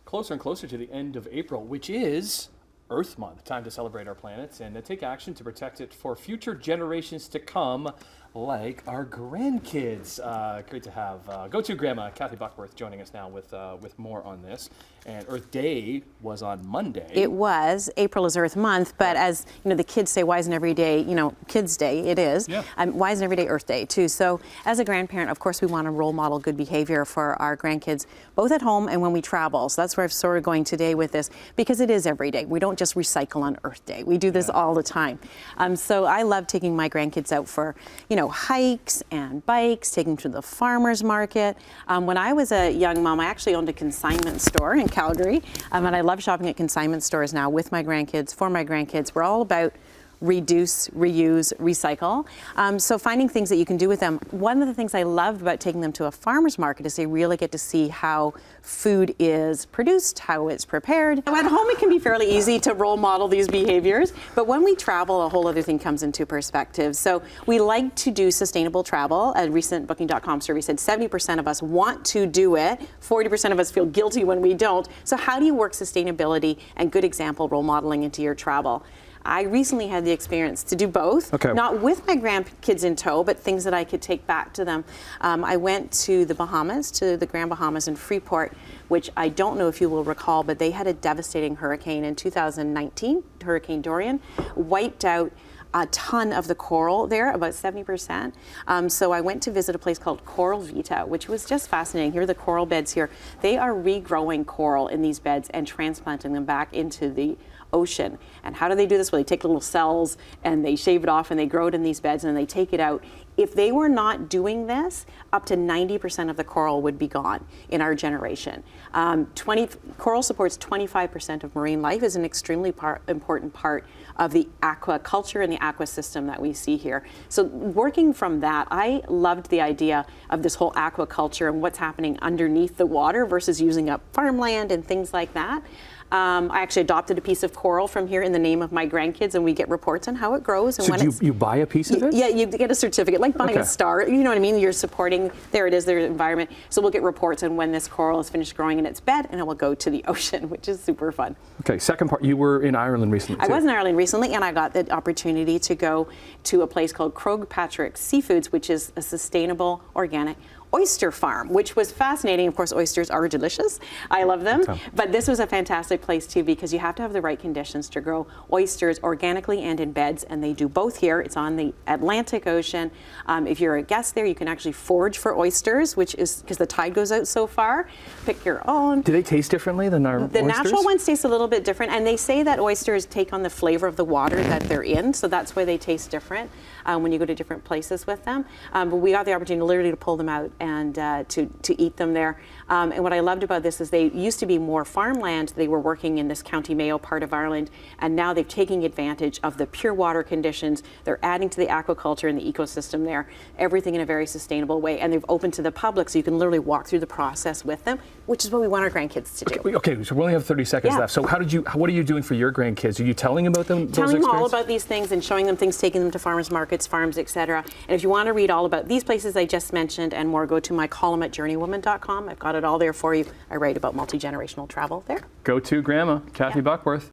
closer and closer to the end of April, which is Earth Month, time to celebrate our planet and take action to protect it for future generations to come, like our grandkids. Great to have To Grandma Kathy Buckworth joining us now with more on this. And Earth Day was on Monday. It was. April is Earth Month, but as you know, the kids say, why isn't every day, Kids Day? It is. Yeah. Why isn't every day Earth Day too? So as a grandparent, of course, we want to role model good behavior for our grandkids, both at home and when we travel. So that's where I'm sort of going today with this, because it is every day. We don't just recycle on Earth Day. We do this all the time. So I love taking my grandkids out for, hikes and bikes, taking them to the farmer's market. When I was a young mom, I actually owned a consignment store in Calgary, and I love shopping at consignment stores now with my grandkids, for my grandkids. We're all about reduce, reuse, recycle. So finding things that you can do with them. One of the things I love about taking them to a farmer's market is they really get to see how food is produced, how it's prepared. At home it can be fairly easy to role model these behaviors, but when we travel, a whole other thing comes into perspective. So we like to do sustainable travel. A recent Booking.com survey said 70% of us want to do it, 40% of us feel guilty when we don't. So how do you work sustainability and good example role modeling into your travel? I recently had the experience to do both, not with my grandkids in tow, but things that I could take back to them. I went to the Bahamas, to the Grand Bahamas in Freeport, which I don't know if you will recall, but they had a devastating hurricane in 2019, Hurricane Dorian, wiped out a ton of the coral there, about 70%. So I went to visit a place called Coral Vita, which was just fascinating. Here are the coral beds here. They are regrowing coral in these beds and transplanting them back into the ocean. And how do they do this? Well, they take little cells and they shave it off and they grow it in these beds and then they take it out. If they were not doing this, up to 90% of the coral would be gone in our generation. Coral supports 25% of marine life, is an extremely important part of the aquaculture and the aqua system that we see here. So working from that, I loved the idea of this whole aquaculture and what's happening underneath the water versus using up farmland and things like that. I actually adopted a piece of coral from here in the name of my grandkids, and we get reports on how it grows. And so when you buy a piece of it? Yeah, you get a certificate, like buying a star. You know what I mean? You're supporting, there it is, their environment. So we'll get reports on when this coral is finished growing in its bed, and it will go to the ocean, which is super fun. Okay, second part, you were in Ireland recently, too. I was in Ireland recently, and I got the opportunity to go to a place called Patrick Seafoods, which is a sustainable, organic oyster farm, which was fascinating. Of course, oysters are delicious. I love them. But this was a fantastic place too, because you have to have the right conditions to grow oysters organically and in beds, and they do both here. It's on the Atlantic Ocean. If you're a guest there, you can actually forage for oysters, which is because the tide goes out so far. Pick your own. Do they taste differently than our oysters? The natural ones taste a little bit different, and they say that oysters take on the flavor of the water that they're in, so that's why they taste different when you go to different places with them. But we got the opportunity literally to pull them out and to eat them there. And what I loved about this is they used to be more farmland. They were working in this County Mayo part of Ireland, and now they're taking advantage of the pure water conditions. They're adding to the aquaculture and the ecosystem there, everything in a very sustainable way. And they've opened to the public, so you can literally walk through the process with them, which is what we want our grandkids to do. Okay, so we only have 30 seconds left. So what are you doing for your grandkids? Are you telling about them? Telling them all about these things and showing them things, taking them to farmers markets, farms, etc. And if you want to read all about these places I just mentioned and more, go to my column at journeywoman.com. I've got it all there for you. I write about multi-generational travel there. To Grandma Kathy Buckworth.